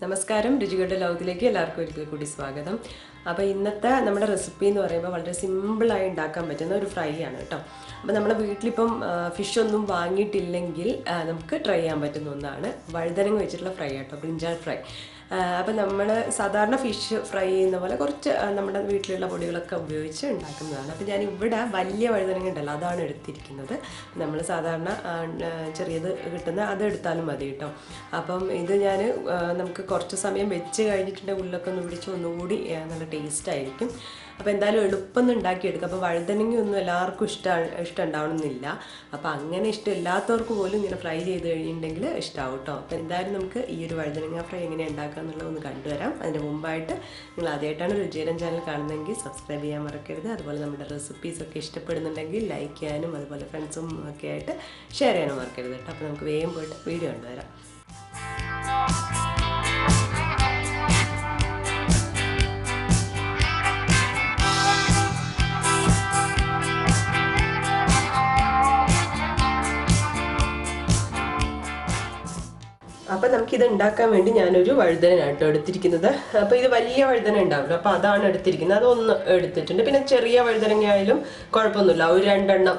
നമസ്കാരം രുചികളുടെ ലോകത്തിലേക്ക് എല്ലാവർക്കും ഒരിക്കൽ കൂടി സ്വാഗതം. അപ്പോൾ ഇന്നത്തെ നമ്മുടെ റെസിപ്പി എന്ന് പറയുമ്പോൾ വളരെ സിമ്പിളായി ഉണ്ടാക്കാൻ പറ്റുന്ന ഒരു ഫ്രൈ ആണ് കേട്ടോ. അപ്പോൾ നമ്മുടെ വീട്ടിലിപ്പം ഫിഷ് ഒന്നും വാങ്ങിയിട്ടില്ലെങ്കിൽ നമുക്ക് ട്രൈ ചെയ്യാൻ പറ്റുന്ന ഒന്നാണ് വഴുതനങ്ങ വെച്ചിട്ടുള്ള ഫ്രൈ കേട്ടോ, ബ്രിഞ്ചാൾ ഫ്രൈ. അപ്പോൾ നമ്മൾ സാധാരണ ഫിഷ് ഫ്രൈ ചെയ്യുന്ന പോലെ കുറച്ച് നമ്മുടെ വീട്ടിലുള്ള പൊടികളൊക്കെ ഉപയോഗിച്ച് ഉണ്ടാക്കുന്നതാണ്. അപ്പോൾ ഞാൻ ഇവിടെ വലിയ വഴുതനങ്ങ ഉണ്ടല്ലോ, അതാണ് എടുത്തിരിക്കുന്നത്. നമ്മൾ സാധാരണ ചെറിയത് കിട്ടുന്ന അത് എടുത്താലും മതി കേട്ടോ. അപ്പം ഇത് ഞാൻ നമുക്ക് കുറച്ച് സമയം വെച്ച് കഴിഞ്ഞിട്ടുണ്ടെങ്കിൽ ഉള്ളൊക്കെ ഒന്ന് പിടിച്ച് ഒന്നുകൂടി നല്ല ടേസ്റ്റ് ആയിരിക്കും. അപ്പോൾ എന്തായാലും എളുപ്പം ഉണ്ടാക്കിയെടുക്കുക. അപ്പോൾ വഴുതനങ്ങ ഒന്നും എല്ലാവർക്കും ഇഷ്ടം ഉണ്ടാവണമെന്നില്ല. അപ്പോൾ അങ്ങനെ ഇഷ്ടമില്ലാത്തവർക്ക് പോലും ഇങ്ങനെ ഫ്രൈ ചെയ്ത് കഴിഞ്ഞിട്ടുണ്ടെങ്കിൽ ഇഷ്ടമാവും കേട്ടോ. അപ്പോൾ എന്തായാലും നമുക്ക് ഈ ഒരു വഴുതനങ്ങ ഫ്രൈ എങ്ങനെ ഉണ്ടാക്കുക എന്നുള്ളത് ഒന്ന് കണ്ടുവരാം. അതിന് മുമ്പായിട്ട് നിങ്ങൾ ആദ്യമായിട്ടാണ് രുചികരം ചാനൽ കാണുന്നതെങ്കിൽ സബ്സ്ക്രൈബ് ചെയ്യാൻ മറക്കരുത്. അതുപോലെ നമ്മുടെ റെസിപ്പീസൊക്കെ ഇഷ്ടപ്പെടുന്നുണ്ടെങ്കിൽ ലൈക്ക് ചെയ്യാനും അതുപോലെ ഫ്രണ്ട്സും ഒക്കെ ആയിട്ട് ഷെയർ ചെയ്യാനും മറക്കരുത് കേട്ടോ. അപ്പോൾ നമുക്ക് വേഗം പോയിട്ട് വീഡിയോ കണ്ടുവരാം. അപ്പോൾ നമുക്കിത് ഉണ്ടാക്കാൻ വേണ്ടി ഞാനൊരു വഴുതനാട്ടോ എടുത്തിരിക്കുന്നത്. അപ്പോൾ ഇത് വലിയ വഴുതന ഉണ്ടാവുമല്ലോ, അപ്പോൾ അതാണ് എടുത്തിരിക്കുന്നത്. അതൊന്ന് എടുത്തിട്ടുണ്ട്. പിന്നെ ചെറിയ വഴുതനങ്ങ ആയാലും കുഴപ്പമൊന്നുമില്ല, ഒരു രണ്ടെണ്ണം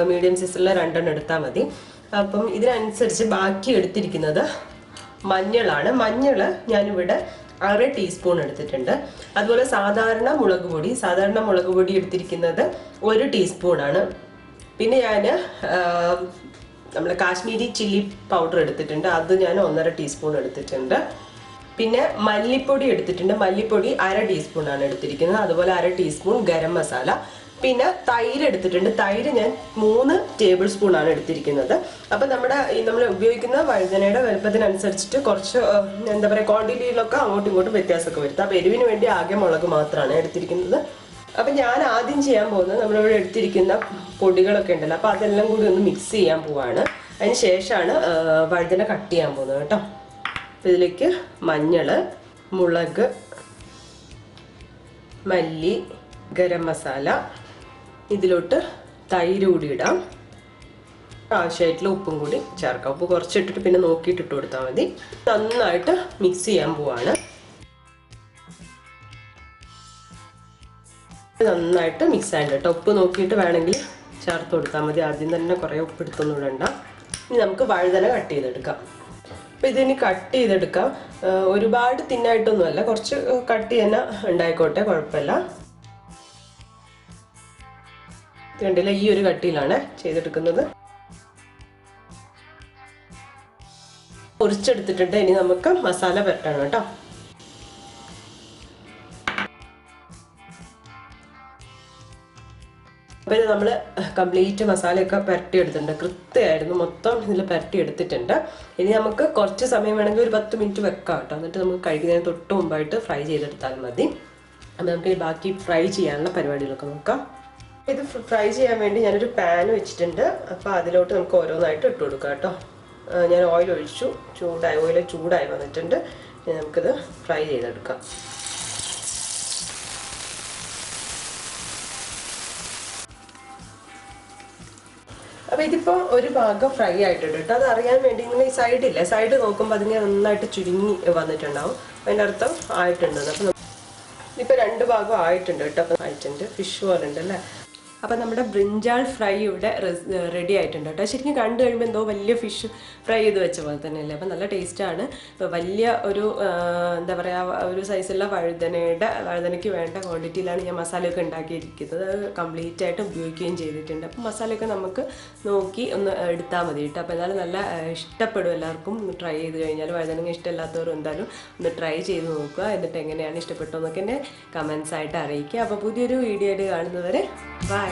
മീഡിയം സൈസുള്ള രണ്ടെണ്ണം എടുത്താൽ മതി. അപ്പം ഇതിനനുസരിച്ച് ബാക്കി എടുത്തിരിക്കുന്നത് മഞ്ഞളാണ്. മഞ്ഞൾ ഞാനിവിടെ 1/2 ടീസ്പൂൺ എടുത്തിട്ടുണ്ട്. അതുപോലെ സാധാരണ മുളക് പൊടി എടുത്തിരിക്കുന്നത് 1 ടീസ്പൂണാണ്. പിന്നെ ഞാൻ നമ്മൾ കാശ്മീരി ചില്ലി പൗഡർ എടുത്തിട്ടുണ്ട്, അത് ഞാൻ 1/2 ടീസ്പൂൺ എടുത്തിട്ടുണ്ട്. പിന്നെ മല്ലിപ്പൊടി എടുത്തിട്ടുണ്ട്. മല്ലിപ്പൊടി 1/2 ടീസ്പൂണാണ് എടുത്തിരിക്കുന്നത്. അതുപോലെ 1/2 ടീസ്പൂൺ ഗരം മസാല. പിന്നെ തൈര് എടുത്തിട്ടുണ്ട്. തൈര് ഞാൻ 3 ടേബിൾ സ്പൂണാണ് എടുത്തിരിക്കുന്നത്. അപ്പം നമ്മൾ ഉപയോഗിക്കുന്ന വഴുതനയുടെ വലുപ്പത്തിനനുസരിച്ചിട്ട് കുറച്ച് എന്താ പറയുക, ക്വാണ്ടിറ്റിയിലൊക്കെ അങ്ങോട്ടും ഇങ്ങോട്ടും വ്യത്യാസമൊക്കെ വരുത്തുക. അപ്പോൾ എരിവിന് വേണ്ടി ആകെ മുളക് മാത്രമാണ് എടുത്തിരിക്കുന്നത്. അപ്പം ഞാൻ ആദ്യം ചെയ്യാൻ പോകുന്നത് നമ്മളിവിടെ എടുത്തിരിക്കുന്ന പൊടികളൊക്കെ ഉണ്ടല്ലോ, അപ്പോൾ അതെല്ലാം കൂടി ഒന്ന് മിക്സ് ചെയ്യാൻ പോവാണ്. അതിന് ശേഷമാണ് വഴുതന കട്ട് ചെയ്യാൻ പോകുന്നത് കേട്ടോ. അപ്പോൾ ഇതിലേക്ക് മഞ്ഞൾ, മുളക്, മല്ലി, ഗരം മസാല, ഇതിലോട്ട് തൈര് കൂടി ഇടാം. ആവശ്യമായിട്ടുള്ള ഉപ്പും കൂടി ചേർക്കാം. ഉപ്പ് കുറച്ചിട്ടിട്ട് പിന്നെ നോക്കിയിട്ട് ഇട്ട് കൊടുത്താൽ മതി. നന്നായിട്ട് മിക്സ് ചെയ്യാൻ പോവാണ്. നന്നായിട്ട് മിക്സ് ആയിട്ട് കേട്ടോ. ഉപ്പ് നോക്കിയിട്ട് വേണമെങ്കിൽ ചേർത്ത് കൊടുത്താൽ മതി. ആദ്യം തന്നെ കുറേ ഉപ്പ് എടുത്തൊന്നും ഇടണ്ട. ഇനി നമുക്ക് വഴുതന കട്ട് ചെയ്തെടുക്കാം. അപ്പോൾ ഇതിനി കട്ട് ചെയ്തെടുക്കാം. ഒരുപാട് തിന്നായിട്ടൊന്നുമല്ല, കുറച്ച് കട്ട് തന്നെ ഉണ്ടായിക്കോട്ടെ, കുഴപ്പമില്ല. കണ്ടില്ല, ഈ ഒരു കട്ടിയിലാണ് ചെയ്തെടുക്കുന്നത്. പൊരിച്ചെടുത്തിട്ടുണ്ട്. ഇനി നമുക്ക് മസാല പുരട്ടണം കേട്ടോ. അപ്പോൾ ഇത് നമ്മൾ കംപ്ലീറ്റ് മസാലയൊക്കെ പുരട്ടി എടുത്തിട്ടുണ്ട്. കൃത്യമായിരുന്നു, മൊത്തം ഇതിൽ പുരട്ടി എടുത്തിട്ടുണ്ട്. ഇനി നമുക്ക് കുറച്ച് സമയം വേണമെങ്കിൽ ഒരു 10 മിനിറ്റ് വെക്കാം കേട്ടോ. എന്നിട്ട് നമുക്ക് കഴിക്കുന്നതിന് തൊട്ട് മുമ്പായിട്ട് ഫ്രൈ ചെയ്തെടുത്താൽ മതി. അപ്പോൾ നമുക്ക് ബാക്കി ഫ്രൈ ചെയ്യാനുള്ള പരിപാടികളൊക്കെ നോക്കാം. ഇത് ഫ്രൈ ചെയ്യാൻ വേണ്ടി ഞാനൊരു പാൻ വെച്ചിട്ടുണ്ട്. അപ്പോൾ അതിലോട്ട് നമുക്ക് ഓരോന്നായിട്ട് ഇട്ട് കൊടുക്കാം കേട്ടോ. ഞാൻ ഓയിൽ ഒഴിച്ചു, ഓയിൽ ചൂടായി വന്നിട്ടുണ്ട്. ഇനി നമുക്കിത് ഫ്രൈ ചെയ്തെടുക്കാം. അപ്പോൾ ഇതിപ്പോൾ ഒരു ഭാഗം ഫ്രൈ ആയിട്ടുണ്ട് കേട്ടോ. അത് അറിയാൻ വേണ്ടി ഇങ്ങനെ ഈ സൈഡ് നോക്കുമ്പോൾ അതിങ്ങനെ നന്നായിട്ട് ചുരുങ്ങി വന്നിട്ടുണ്ടാവും. അതിൻ്റെ അർത്ഥം ആയിട്ടുണ്ടെന്ന്. അപ്പോൾ ഇപ്പോൾ 2 ഭാഗം ആയിട്ടുണ്ട് കേട്ടോ. അപ്പോൾ ആയിട്ടുണ്ട്, ഫിഷ് പോലെ ഉണ്ടല്ലേ. അപ്പോൾ നമ്മുടെ ബ്രിഞ്ചാൾ ഫ്രൈ ഇവിടെ റെഡി ആയിട്ടുണ്ട് കേട്ടോ. ശരിക്കും കണ്ടു കഴിയുമ്പോൾ എന്തോ വലിയ ഫിഷ് ഫ്രൈ ചെയ്ത് വെച്ച പോലെ തന്നെയല്ലേ. അപ്പോൾ നല്ല ടേസ്റ്റാണ്. ഇപ്പോൾ വലിയ ഒരു എന്താ പറയുക, ഒരു സൈസുള്ള വഴുതനയ്ക്ക് വേണ്ട ക്വാണ്ടിറ്റിയിലാണ് ഞാൻ മസാലയൊക്കെ ഉണ്ടാക്കിയിരിക്കുന്നത്. അത് കംപ്ലീറ്റ് ആയിട്ട് ഉപയോഗിക്കുകയും ചെയ്തിട്ടുണ്ട്. അപ്പോൾ മസാലയൊക്കെ നമുക്ക് നോക്കി ഒന്ന് എടുത്താൽ മതി കേട്ടോ. അപ്പോൾ എന്തായാലും നല്ല ഇഷ്ടപ്പെടും എല്ലാവർക്കും. ട്രൈ ചെയ്ത് കഴിഞ്ഞാൽ വഴുതനങ്ങ ഇഷ്ടമില്ലാത്തവരും എന്തായാലും ഒന്ന് ട്രൈ ചെയ്ത് നോക്കുക. എന്നിട്ട് എങ്ങനെയാണ് ഇഷ്ടപ്പെട്ടതെന്നൊക്കെ എന്നെ കമൻസ് ആയിട്ട് അറിയിക്കുക. അപ്പോൾ പുതിയൊരു വീഡിയോയിൽ കാണുന്നവരെ ബൈ.